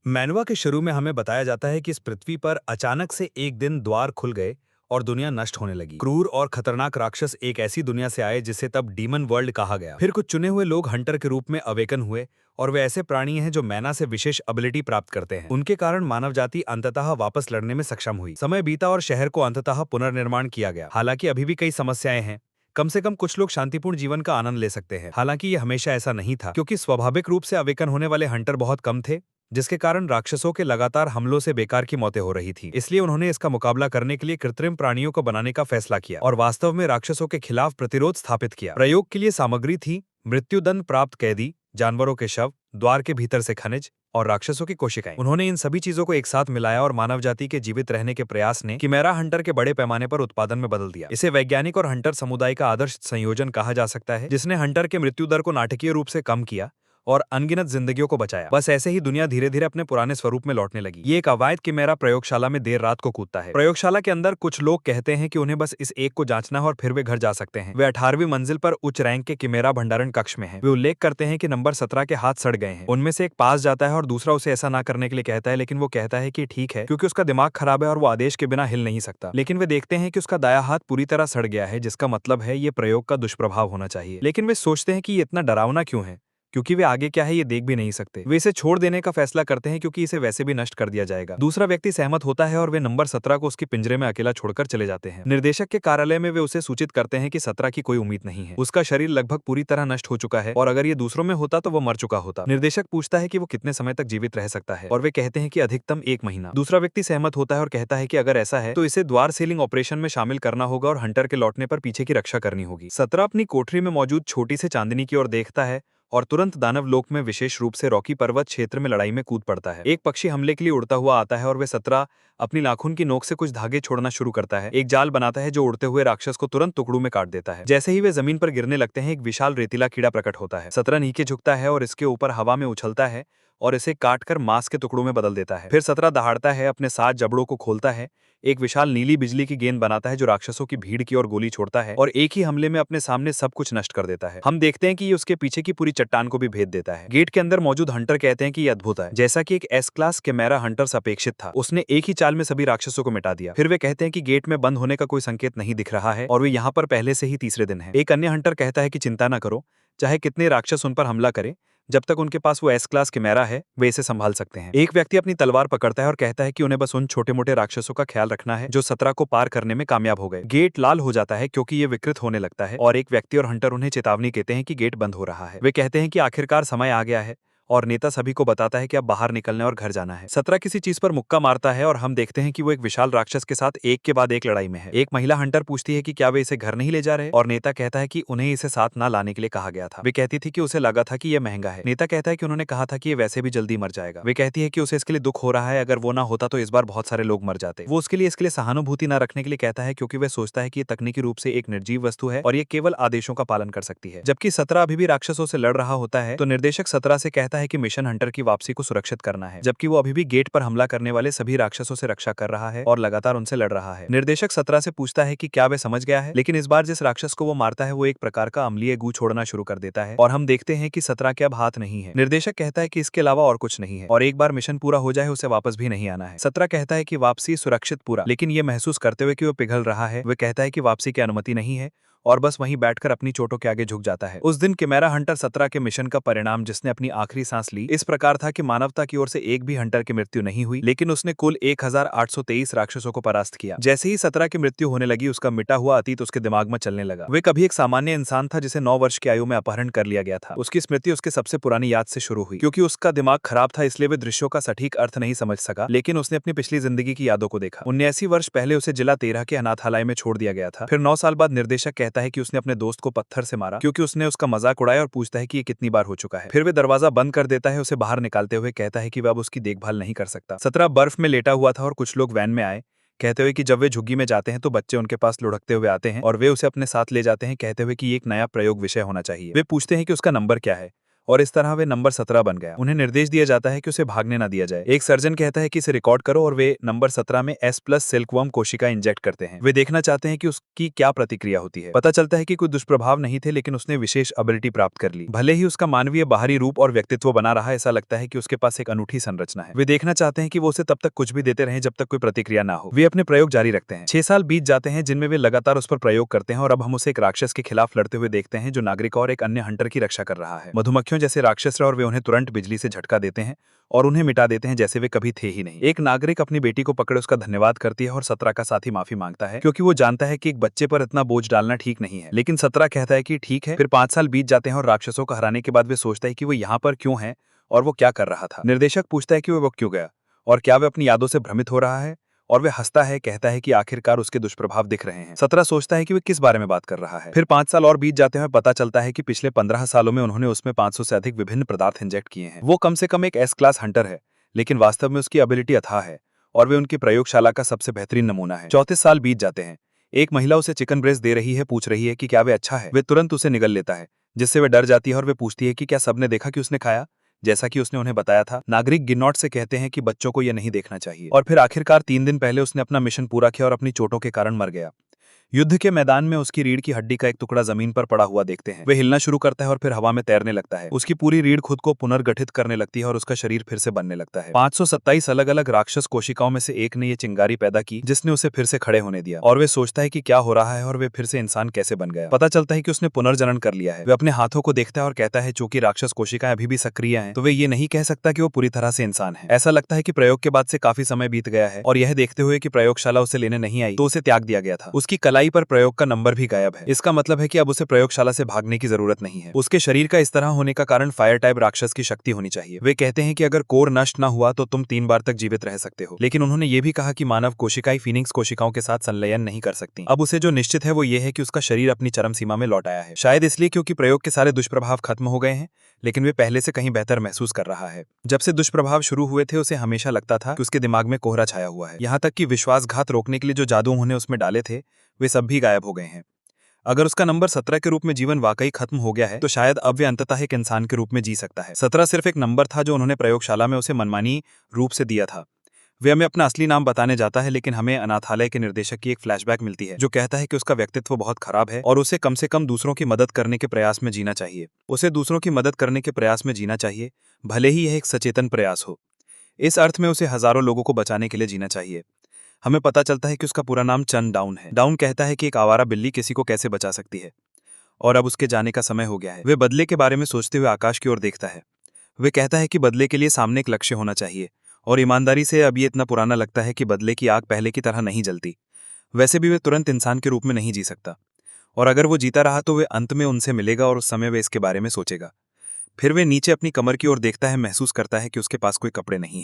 मैनवा के शुरू में हमें बताया जाता है कि इस पृथ्वी पर अचानक से एक दिन द्वार खुल गए और दुनिया नष्ट होने लगी। क्रूर और खतरनाक राक्षस एक ऐसी दुनिया से आए जिसे तब डीमन वर्ल्ड कहा गया। फिर कुछ चुने हुए लोग हंटर के रूप में अवेकन हुए और वे ऐसे प्राणी हैं जो मैना से विशेष एबिलिटी प्राप्त करते हैं। उनके कारण मानव जाति अंततः वापस लड़ने में सक्षम हुई। समय बीता और शहर को अंततः पुनर्निर्माण किया गया। हालांकि अभी भी कई समस्याएं हैं। कम से कम कुछ लोग शांतिपूर्ण जीवन का आनंद ले सकते हैं। हालांकि ये हमेशा ऐसा नहीं था, क्योंकि स्वाभाविक रूप से अवेकन होने वाले हंटर बहुत कम थे, जिसके कारण राक्षसों के लगातार हमलों से बेकार की मौतें हो रही थी। इसलिए उन्होंने इसका मुकाबला करने के लिए कृत्रिम प्राणियों को बनाने का फैसला किया और वास्तव में राक्षसों के खिलाफ प्रतिरोध स्थापित किया। प्रयोग के लिए सामग्री थी मृत्युदंड प्राप्त कैदी, जानवरों के शव, द्वार के भीतर से खनिज और राक्षसों की कोशिकाएं। उन्होंने इन सभी चीजों को एक साथ मिलाया और मानव जाति के जीवित रहने के प्रयास ने किमेरा हंटर के बड़े पैमाने पर उत्पादन में बदल दिया। इसे वैज्ञानिक और हंटर समुदाय का आदर्श संयोजन कहा जा सकता है, जिसने हंटर के मृत्यु दर को नाटकीय रूप से कम किया और अनगिनत जिंदगियों को बचाया। बस ऐसे ही दुनिया धीरे धीरे अपने पुराने स्वरूप में लौटने लगी। ये एक अवैध किमेरा प्रयोगशाला में देर रात को कूदता है। प्रयोगशाला के अंदर कुछ लोग कहते हैं कि उन्हें बस इस एक को जांचना है और फिर वे घर जा सकते हैं। वे 18वीं मंजिल पर उच्च रैंक के किमेरा भंडारण कक्ष में हैं। वे उल्लेख करते हैं कि नंबर 17 के हाथ सड़ गए हैं। उनमें से एक पास जाता है और दूसरा उसे ऐसा ना करने के लिए कहता है, लेकिन वो कहता है कि ठीक है, क्योंकि उसका दिमाग खराब है और वो आदेश के बिना हिल नहीं सकता। लेकिन वे देखते हैं कि उसका दायां हाथ पूरी तरह सड़ गया है, जिसका मतलब है ये प्रयोग का दुष्प्रभाव होना चाहिए। लेकिन वे सोचते हैं कि ये इतना डरावना क्यों है, क्योंकि वे आगे क्या है ये देख भी नहीं सकते। वे इसे छोड़ देने का फैसला करते हैं क्योंकि इसे वैसे भी नष्ट कर दिया जाएगा। दूसरा व्यक्ति सहमत होता है और वे नंबर 17 को उसके पिंजरे में अकेला छोड़कर चले जाते हैं। निर्देशक के कार्यालय में वे उसे सूचित करते हैं कि 17 की कोई उम्मीद नहीं है। उसका शरीर लगभग पूरी तरह नष्ट हो चुका है और अगर ये दूसरों में होता तो वो मर चुका होता। निर्देशक पूछता है कि वो कितने समय तक जीवित रह सकता है और वे कहते हैं कि अधिकतम 1 महीना। दूसरा व्यक्ति सहमत होता है और कहता है कि अगर ऐसा है तो इसे द्वार सीलिंग ऑपरेशन में शामिल करना होगा और हंटर के लौटने पर पीछे की रक्षा करनी होगी। 17 अपनी कोठरी में मौजूद छोटी से चांदनी की ओर देखता है और तुरंत दानव लोक में विशेष रूप से रॉकी पर्वत क्षेत्र में लड़ाई में कूद पड़ता है। एक पक्षी हमले के लिए उड़ता हुआ आता है और वे 17 अपनी नाखून की नोक से कुछ धागे छोड़ना शुरू करता है। एक जाल बनाता है जो उड़ते हुए राक्षस को तुरंत टुकड़ों में काट देता है। जैसे ही वे जमीन पर गिरने लगते हैं, एक विशाल रेतीला कीड़ा प्रकट होता है। 17 नीचे झुकता है और इसके ऊपर हवा में उछलता है और इसे काटकर मांस के टुकड़ों में बदल देता है। फिर 17 दहाड़ता है, अपने 7 जबड़ों को खोलता है, एक विशाल नीली बिजली की गेंद बनाता है जो राक्षसों की भीड़ की ओर गोली छोड़ता है और एक ही हमले में अपने सामने सब कुछ नष्ट कर देता है। हम देखते हैं कि ये उसके पीछे की पूरी चट्टान को भी भेद देता है। गेट के अंदर मौजूद हंटर कहते हैं कि ये अद्भुत है। जैसा कि एक एस क्लास कैमेरा हंटर्स अपेक्षित था, उसने एक ही चाल में सभी राक्षसों को मिटा दिया। फिर वे कहते हैं कि गेट में बंद होने का कोई संकेत नहीं दिख रहा है और वे यहाँ पर पहले से ही तीसरे दिन है। एक अन्य हंटर कहता है कि चिंता न करो, चाहे कितने राक्षस उन पर हमला करें, जब तक उनके पास वो एस क्लास कैमेरा है वे इसे संभाल सकते हैं। एक व्यक्ति अपनी तलवार पकड़ता है और कहता है कि उन्हें बस उन छोटे मोटे राक्षसों का ख्याल रखना है जो 17 को पार करने में कामयाब हो गए। गेट लाल हो जाता है क्योंकि ये विकृत होने लगता है और एक व्यक्ति और हंटर उन्हें चेतावनी देते हैं कि गेट बंद हो रहा है। वे कहते हैं कि आखिरकार समय आ गया है और नेता सभी को बताता है कि अब बाहर निकलने और घर जाना है। 17 किसी चीज पर मुक्का मारता है और हम देखते हैं कि वो एक विशाल राक्षस के साथ एक के बाद एक लड़ाई में है। एक महिला हंटर पूछती है कि क्या वे इसे घर नहीं ले जा रहे और नेता कहता है कि उन्हें इसे साथ ना लाने के लिए कहा गया था। वे कहती थी कि उसे लगा था कि यह महंगा है। नेता कहता है कि उन्होंने कहा था कि ये वैसे भी जल्दी मर जाएगा। वे कहती है कि उसे इसके लिए दुख हो रहा है, अगर वो ना होता तो इस बार बहुत सारे लोग मर जाते। वो उसके लिए सहानुभूति न रखने के लिए कहता है क्योंकि वह सोचता है कि ये तकनीकी रूप से एक निर्जीव वस्तु है और ये केवल आदेशों का पालन कर सकती है। जबकि 17 अभी भी राक्षसों से लड़ रहा होता है तो निर्देशक 17 से कहता है कि मिशन हंटर की वापसी को सुरक्षित करना है, जबकि वो अभी भी गेट पर हमला करने वाले सभी राक्षसों से रक्षा कर रहा है और लगातार उनसे लड़ रहा है। निर्देशक 17 से पूछता है कि क्या वे समझ गया है, लेकिन इस बार जिस राक्षस को वो मारता है वो एक प्रकार का अम्लीय गू छोड़ना शुरू कर देता है और हम देखते हैं कि 17 के अब हाथ नहीं है। निर्देशक कहता है कि इसके अलावा और कुछ नहीं है और एक बार मिशन पूरा हो जाए उसे वापस भी नहीं आना है। 17 कहता है कि वापसी सुरक्षित पूरा, लेकिन ये महसूस करते हुए कि वो पिघल रहा है, वे कहता है कि वापसी की अनुमति नहीं है और बस वहीं बैठकर अपनी चोटों के आगे झुक जाता है। उस दिन कैमेरा हंटर 17 के मिशन का परिणाम, जिसने अपनी आखिरी सांस ली, इस प्रकार था कि मानवता की ओर से एक भी हंटर की मृत्यु नहीं हुई, लेकिन उसने कुल 1823 राक्षसों को परास्त किया। जैसे ही 17 की मृत्यु होने लगी, उसका मिटा हुआ अतीत उसके दिमाग में चलने लगा। वे कभी एक सामान्य इंसान था जिसे 9 वर्ष की आयु में अपहरण कर लिया गया था। उसकी स्मृति उसके सबसे पुरानी याद से शुरू हुई। क्योंकि उसका दिमाग खराब था इसलिए वे दृश्यों का सटीक अर्थ नहीं समझ सका, लेकिन उसने अपनी पिछली जिंदगी की यादों को देखा। 79 वर्ष पहले उसे जिला 13 के अनाथालय में छोड़ दिया गया था। फिर 9 साल बाद निर्देशक कहता है कि उसने अपने दोस्त को पत्थर से मारा क्योंकि उसने उसका मजाक उड़ाया और पूछता है कि ये कितनी बार हो चुका है। फिर वे दरवाजा बंद कर देता है, उसे बाहर निकालते हुए कहता है कि वह अब उसकी देखभाल नहीं कर सकता। 17 बर्फ में लेटा हुआ था और कुछ लोग वैन में आए, कहते हुए कि जब वे झुग्गी में जाते हैं तो बच्चे उनके पास लुढ़कते हुए आते हैं और वे उसे अपने साथ ले जाते हैं, कहते हुए कि ये एक नया प्रयोग विषय होना चाहिए। वे पूछते हैं कि उसका नंबर क्या है और इस तरह वे नंबर 17 बन गया। उन्हें निर्देश दिया जाता है कि उसे भागने ना दिया जाए। एक सर्जन कहता है कि इसे रिकॉर्ड करो और वे नंबर 17 में S+ सिल्कवर्म कोशिका इंजेक्ट करते हैं। वे देखना चाहते हैं कि उसकी क्या प्रतिक्रिया होती है। पता चलता है कि कोई दुष्प्रभाव नहीं थे, लेकिन उसने विशेष एबिलिटी प्राप्त कर ली। भले ही उसका मानवीय बाहरी रूप और व्यक्तित्व बना रहा, ऐसा लगता है कि उसके पास एक अनूठी संरचना है। वे देखना चाहते हैं कि वो उसे तब तक कुछ भी देते रहें जब तक कोई प्रतिक्रिया ना हो। वे अपने प्रयोग जारी रखते हैं। 6 साल बीत जाते हैं जिनमें वे लगातार उस पर प्रयोग करते हैं और अब हम उसे एक राक्षस के खिलाफ लड़ते हुए देखते हैं जो नागरिक और एक अन्य हंटर की रक्षा कर रहा है। मधुमक्खियों जैसे राक्षस और वे उन्हें तुरंत बिजली से झटका देते हैं और उन्हें मिटा देते हैं जैसे वे कभी थे ही नहीं। एक नागरिक अपनी बेटी को पकड़े उसका धन्यवाद करती है और 17 का साथी माफी मांगता है क्योंकि वो जानता है कि एक बच्चे पर इतना बोझ डालना ठीक नहीं है। लेकिन 17 कहता है कि ठीक है। फिर 5 साल बीत जाते हैं और राक्षसों को हराने के बाद वे सोचता है कि वो यहाँ पर क्यों है और वो क्या कर रहा था। निर्देशक पूछता है कि वो क्यों गया और क्या वे अपनी यादों से भ्रमित हो रहा है, और वे हंसता है, कहता है कि आखिरकार उसके दुष्प्रभाव दिख रहे हैं। 17 सोचता है कि वे किस बारे में बात कर रहा है। फिर 5 साल और बीत जाते हैं, पता चलता है कि पिछले 15 सालों में उन्होंने उसमें 500 से अधिक विभिन्न पदार्थ इंजेक्ट किए हैं। वो कम से कम एक S+ हंटर है, लेकिन वास्तव में उसकी एबिलिटी अथाह है और वे उनकी प्रयोगशाला का सबसे बेहतरीन नमूना है। 34 साल बीत जाते हैं। एक महिला उसे चिकन ब्रेस्ट दे रही है, पूछ रही है कि क्या वे अच्छा है। वे तुरंत उसे निगल लेता है, जिससे वे डर जाती है और वे पूछती है कि क्या सबने देखा कि उसने खाया, जैसा कि उसने उन्हें बताया था। नागरिक गिनॉट से कहते हैं कि बच्चों को यह नहीं देखना चाहिए। और फिर आखिरकार 3 दिन पहले उसने अपना मिशन पूरा किया और अपनी चोटों के कारण मर गया। युद्ध के मैदान में उसकी रीढ़ की हड्डी का एक टुकड़ा जमीन पर पड़ा हुआ देखते हैं। वे हिलना शुरू करता है और फिर हवा में तैरने लगता है। उसकी पूरी रीढ़ खुद को पुनर्गठित करने लगती है और उसका शरीर फिर से बनने लगता है। 527 अलग अलग राक्षस कोशिकाओं में से एक ने ये चिंगारी पैदा की जिसने उसे फिर से खड़े होने दिया, और वे सोचता है कि क्या हो रहा है और वे फिर से इंसान कैसे बन गया। पता चलता है कि उसने पुनर्जनन कर लिया है। वे अपने हाथों को देखता है और कहता है चूंकि राक्षस कोशिकाएं अभी भी सक्रिय हैं, तो वे ये नहीं कह सकता कि वो पूरी तरह से इंसान है। ऐसा लगता है कि प्रयोग के बाद से काफी समय बीत गया है और यह देखते हुए कि प्रयोगशाला उसे लेने नहीं आई तो उसे त्याग दिया गया था। उसकी कलाई पर प्रयोग का नंबर भी गायब है। इसका मतलब है कि अब उसे प्रयोगशाला से भागने की जरूरत नहीं है। उसके शरीर का इस तरह होने का कारण फायर टाइप राक्षस की शक्ति होनी चाहिए। वे कहते हैं कि अगर कोर नष्ट न हुआ तो तुम 3 बार तक जीवित रह सकते हो, लेकिन उन्होंने ये भी कहा कि मानव कोशिकाएं फीनिक्स कोशिकाओं के साथ संलयन नहीं कर सकती। अब उसे जो निश्चित है वो ये है कि उसका शरीर अपनी चरम सीमा में लौट आया है, शायद इसलिए क्योंकि प्रयोग के सारे दुष्प्रभाव खत्म हो गए हैं, लेकिन वे पहले से कहीं बेहतर महसूस कर रहा है। जब से दुष्प्रभाव शुरू हुए थे उसे हमेशा लगता था कि उसके दिमाग में कोहरा छाया हुआ है। यहाँ तक कि विश्वासघात रोकने के लिए जो जादू उन्होंने उसमें डाले थे वे सब भी गायब हो गए हैं। अगर उसका नंबर 17 के रूप में जीवन वाकई खत्म हो गया है तो शायद अब वे अंततः एक इंसान के रूप में जी सकता है। 17 सिर्फ एक नंबर था जो उन्होंने प्रयोगशाला में उसे मनमानी रूप से दिया था। वे हमें अपना असली नाम बताने जाता है, लेकिन हमें अनाथालय के निर्देशक की एक फ्लैशबैक मिलती है जो कहता है कि उसका व्यक्तित्व बहुत खराब है और उसे कम से कम दूसरों की मदद करने के प्रयास में जीना चाहिए। उसे दूसरों की मदद करने के प्रयास में जीना चाहिए, भले ही यह एक सचेतन प्रयास हो। इस अर्थ में उसे हजारों लोगों को बचाने के लिए जीना चाहिए। हमें पता चलता है कि उसका पूरा नाम चन डाउन है। डाउन कहता है कि एक आवारा बिल्ली किसी को कैसे बचा सकती है, और अब उसके जाने का समय हो गया है। वे बदले के बारे में सोचते हुए आकाश की ओर देखता है। वे कहता है कि बदले के लिए सामने एक लक्ष्य होना चाहिए, और ईमानदारी से अब ये इतना पुराना लगता है कि बदले की आग पहले की तरह नहीं जलती। वैसे भी वे तुरंत इंसान के रूप में नहीं जी सकता, और अगर वो जीता रहा तो वे अंत में उनसे मिलेगा और उस समय वे इसके बारे में सोचेगा। फिर वे नीचे अपनी कमर की ओर देखता है, महसूस करता है कि उसके पास कोई कपड़े नहीं है।